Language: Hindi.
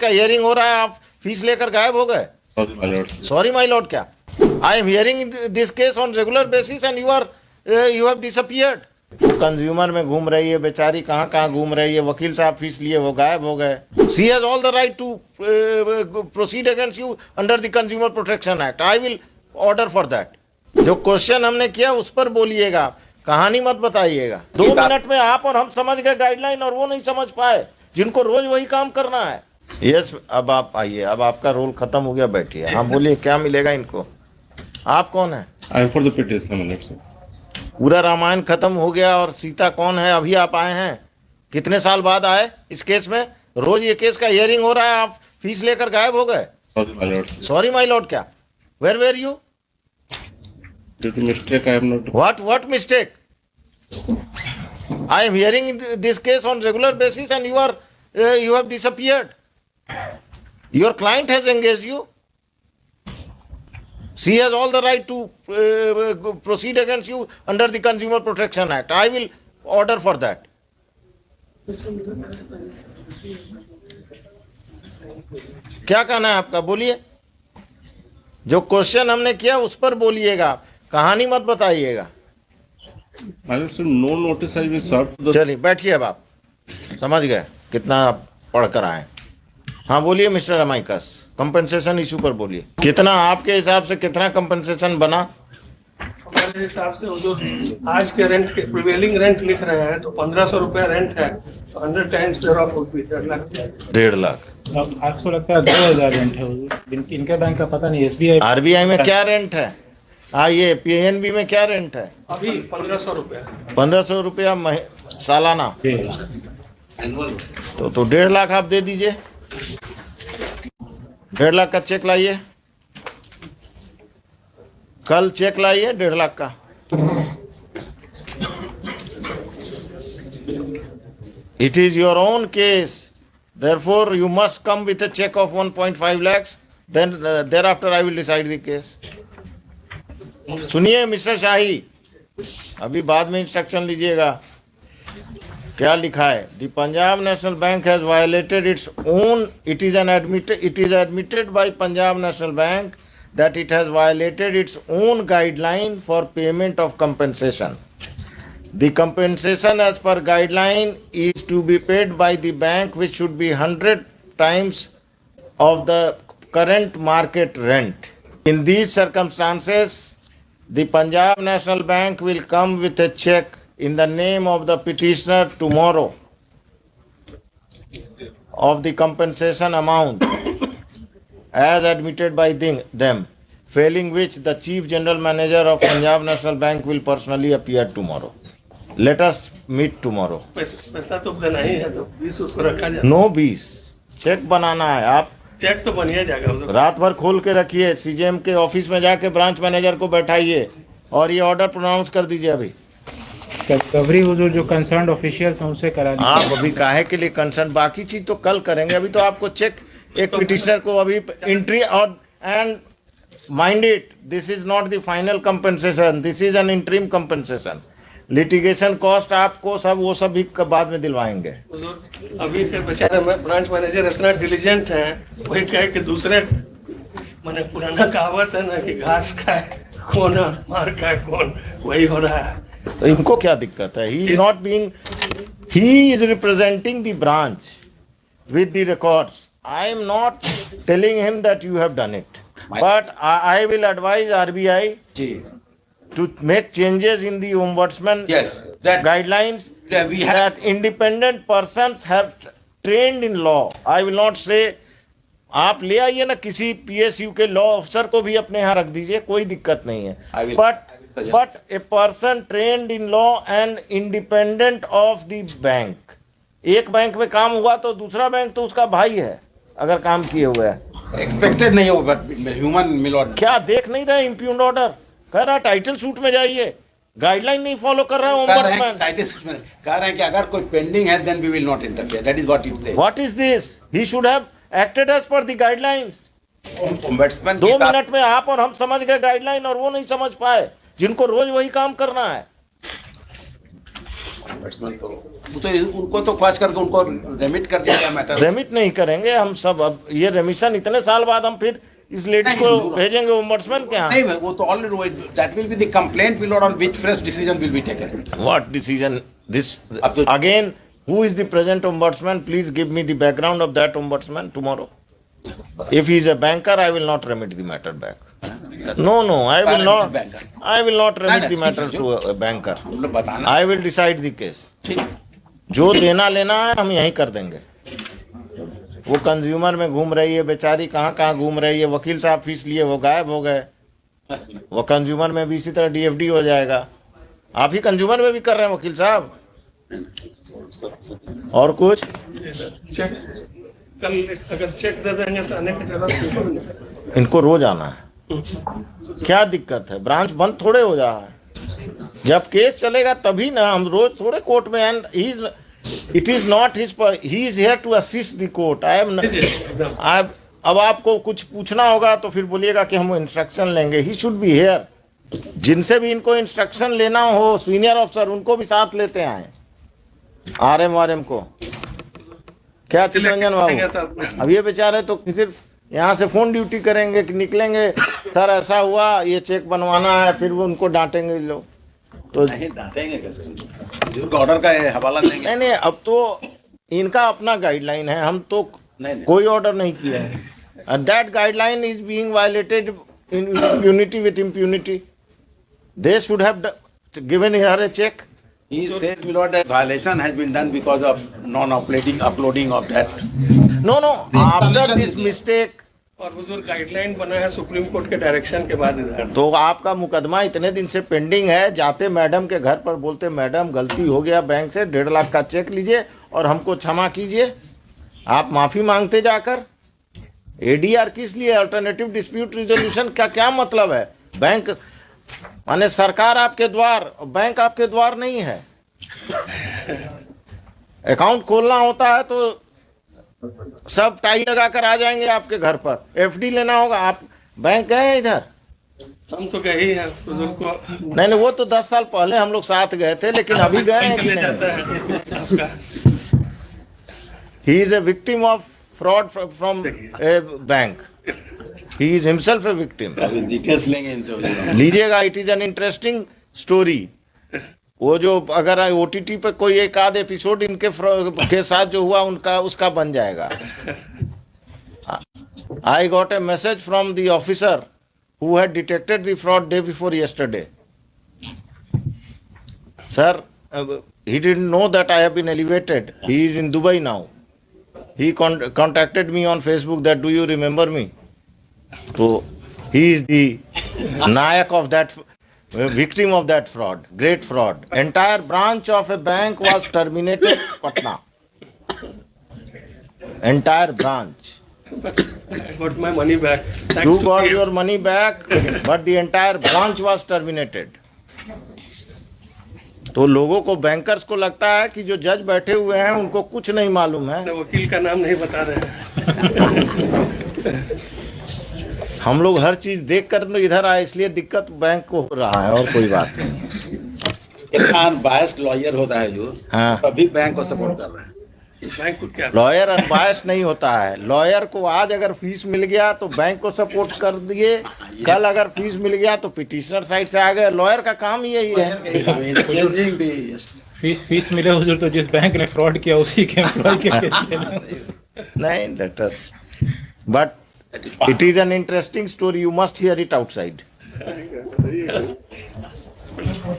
का हियरिंग हो रहा है, आप फीस लेकर गायब हो गए। सॉरी माय लॉर्ड क्या? I am hearing this case on regular basis and you have disappeared. वो कंज्यूमर में घूम रही है बेचारी, कहाँ कहाँ घूम रही है, वकील साहब फीस लिए वो गायब हो गए। She has all the right to proceed against you under the consumer protection act. I will order for that. जो क्वेश्चन हमने किया उस पर बोलिएगा, कहानी मत बताइएगा। 2 मिनट में आप और हम समझ गए गाइडलाइन और वो नहीं समझ पाए, जिनको रोज वही काम करना है। यस, अब आप आइए, अब आपका रोल खत्म हो गया, बैठिए। हाँ बोलिए, क्या मिलेगा इनको? आप कौन है? I am for the petitioner. पूरा रामायण खत्म हो गया और सीता कौन है अभी आप आए हैं? कितने साल बाद आए इस केस में? रोज ये केस का हियरिंग हो रहा है, आप फीस लेकर गायब हो गए। सॉरी माय लॉर्ड क्या? Where were you? Mistake I am not. What mistake? I am hearing this case on regular basis and you have disappeared. Your client has engaged you. She has all the right to proceed against you under the Consumer Protection Act. I will order for that. क्या कहना है आपका? बोलिए। जो क्वेश्चन हमने किया उस पर बोलिएगा, कहानी मत बताइएगा। No notice I will serve. चलिए बैठिए, अब आप समझ गए कितना आप पढ़ कर आए। हाँ बोलिए मिस्टर अमाइकस, कंपनसेशन इशू पर बोलिए। कितना आपके हिसाब से कितना कंपनसेशन बना? हमारे हिसाब से वो जो आज के रेंट के प्रिवेलिंग रेंट लिख रहे हैं तो 1500 रुपया रेंट है, तो 100 times thereof would be 1.5 lakh. 1.5 lakh. अब आज को लगता है 2000 रेंट है। इनके बैंक का पता नहीं। SBI RBI में क्या रेंट है? ये PNB में क्या रेंट है? अभी 1500 रुपया। 1500 रुपया सालाना। तो 1.5 लाख आप दे दीजिए। 1.5 लाख का चेक लाइए, कल चेक लाइए 1.5 लाख का। It is your own case, therefore you must come with a check of 1.5 lakhs. Then thereafter I will decide the case. सुनिए मिस्टर शाही, अभी बाद में इंस्ट्रक्शन लीजिएगा। क्या लिखा है? The Punjab National Bank has violated its own, it is admitted by Punjab National Bank that it has violated its own guideline for payment of compensation. The compensation as per guideline is to be paid by the bank, which should be 100 times of the current market rent. In these circumstances, the Punjab National Bank will come with a check in the name of the petitioner tomorrow of the compensation amount as admitted by them, failing which the Chief General Manager of Punjab National Bank will personally appear tomorrow. Let us meet tomorrow. पैसा तो देना ही है, तो 20 उसको रखा जाए। No 20, चेक बनाना है। आप चेक तो बनिया जाएगा। रात भर खोल के रखिए, CJM के ऑफिस में जाके ब्रांच मैनेजर को बैठाइए और ये ऑर्डर प्रोनाउंस कर दीजिए। अभी रिकवरी जो कंसर्न ऑफिशियल्स हैं उनसे करानी। आप अभी काहे के लिए कंसर्न? बाकी चीज तो कल करेंगे। अभी तो आपको चेक, एक पिटिशनर को अभी एंट्री और and mind it, this is not the final compensation, this is an interim compensation. Litigation cost आपको सब वो सब भी बाद में दिलवाएंगे। अभी के बेचारे ब्रांच मैनेजर इतना डिलीजेंट है, वही कहे कि दूसरे, मैंने पुराना कहावत है ना कि घास खाए कौन मार खाए कौन, वही हो रहा है। तो इनको क्या दिक्कत है? he is representing the branch with the records. I am not telling him that you have done it, but I will advise RBI to make changes in the ombudsman guidelines that independent persons have trained in law. I will not say आप ले आइए ना किसी PSU के लॉ अफसर को भी अपने यहाँ रख दीजिए, कोई दिक्कत नहीं है। But a person trained in law and independent of the bank. एक बैंक में काम हुआ तो दूसरा बैंक तो उसका भाई है अगर काम किए हुए है। एक्सपेक्टेड नहीं होगा ह्यूमन मिलॉर्ड। क्या देख नहीं रहे इम्प्यून्ड ऑर्डर? कह रहा टाइटल सूट में जाइए, गाइडलाइन नहीं फॉलो कर रहा है ओम्बड्समैन। टाइटल सूट में कह रहे हैं कि अगर कोई पेंडिंग है then we will not interfere. That is what it says. What is this? He should have acted as per the guidelines. Ombudsman 2 minute में आप और हम समझ गए गाइडलाइन और वो नहीं समझ पाए, जिनको रोज वही काम करना है। ombudsman तो वो तो उनको तो ख्वाहिश करके उनको रेमिट कर दिया मैटर। रेमिट नहीं करेंगे हम सब, अब ये रेमिशन इतने साल बाद हम फिर इस लेडी को भेजेंगे ओम्बड्समैन के यहाँ। नहीं वो तो already that will be the complaint will on which fresh decision will be taken. What decision? This अब तो- again. Who is the present ombudsman? Please give me the background of that ombudsman tomorrow. If he is a banker, I will not remit the matter back. No, I will not. Banker. I will not remit the नहीं, matter ठीक to a banker. हम लोग बताना I will decide the case. ठीक है। जो देना लेना है हम यहीं कर देंगे। वो कंज्यूमर में घूम रही है बेचारी, कहाँ कहाँ घूम रही है, वकील साहब फीस लिए वो गायब हो गए। वो कंज्यूमर में भी इसी तरह डीएफडी हो जाएगा। आप ही कंज्यूमर में भी कर रहे हैं वकील साहब। और कुछ चेक कल अगर चेक दे देंगे तो आने की जरूरत इनको रोज आना है, क्या दिक्कत है? ब्रांच बंद थोड़े हो रहा है। जब केस चलेगा तभी ना, हम रोज थोड़े कोर्ट में। And it is not his, he is here to assist the court. I am एकदम। अब आपको कुछ पूछना होगा तो फिर बोलिएगा कि हम इंस्ट्रक्शन लेंगे। He should be here. जिनसे भी इनको इंस्ट्रक्शन लेना हो, सीनियर ऑफिसर, उनको भी साथ लेते आए। आरएम को क्या चितरंजन बाबू, अब ये बेचारे तो सिर्फ यहाँ से फोन ड्यूटी करेंगे कि निकलेंगे, सर ऐसा हुआ, ये चेक बनवाना है, फिर वो उनको डांटेंगे लोग। तो नहीं डांटेंगे कैसे, जो ऑर्डर का हवाला देंगे। नहीं, अब तो इनका अपना गाइडलाइन है, हम तो नहीं कोई ऑर्डर नहीं किया है। And that guideline is being violated in impunity with impunity. They should have given here a cheque. he said my lord that violation has been done because of non uploading of that। Know after this mistake. और बुजुर्ग गाइडलाइन बना है सुप्रीम कोर्ट के डायरेक्शन के बाद इधर। तो आपका मुकदमा इतने दिन से पेंडिंग है। जाते मैडम के घर पर बोलते मैडम गलती हो गया, बैंक से 1.5 लाख का चेक लीजिए और हमको क्षमा कीजिए। आप माफी मांगते जाकर। एडीआर किस लिए? अल्टरनेटिव डिस्प्यूट रिजोल्यूशन का क्या मतलब है? बैंक माने सरकार आपके द्वार, बैंक आपके द्वार नहीं है। अकाउंट खोलना होता है तो सब टाई लगाकर आ जाएंगे आपके घर पर। एफडी लेना होगा, आप बैंक गए हैं इधर? हम तो गए ही हैं बुजुर्ग को। नहीं, वो तो 10 साल पहले हम लोग साथ गए थे, लेकिन अभी गए हैं कि ले नहीं? जाता है आपका। He is a victim of fraud from a bank. He is himself a victim. अभी डिटेल्स लेंगे इनसे। लीजिएगा, it is an interesting story. वो जो अगर ओटीटी पे कोई एक आध एपिसोड इनके के साथ जो हुआ उनका, उसका बन जाएगा। I got a message from the officer who had detected the fraud day before yesterday. Sir, he didn't know that I have been elevated. He is in Dubai now. He contacted me on Facebook that, do you remember me? So he is the nayak of that, victim of that fraud, great fraud. Entire branch of a bank was terminated, Patna. Entire branch. I got my money back. Thanks You to got PM. your money back, but the entire branch was terminated. तो लोगों को, बैंकर्स को लगता है कि जो जज बैठे हुए हैं उनको कुछ नहीं मालूम है। वकील का नाम नहीं बता रहे हैं। हम लोग हर चीज देख कर तो इधर आए, इसलिए दिक्कत बैंक को हो रहा है, और कोई बात नहीं है। एक अनबायस्ड लॉयर होता है जो, हाँ, तभी बैंक को सपोर्ट कर रहा है। बैंक को क्या? लॉयर अनबायस्ड नहीं होता है। लॉयर को आज अगर फीस मिल गया तो बैंक को सपोर्ट कर दिए, कल अगर फीस मिल गया तो पिटिशनर साइड से आ गए। लॉयर का काम यही है। फीस मिले हुजूर तो जिस बैंक ने फ्रॉड किया उसी के एम्प्लॉय के केस लेना। नहीं, let us, but it is an interesting story, you must here it outside.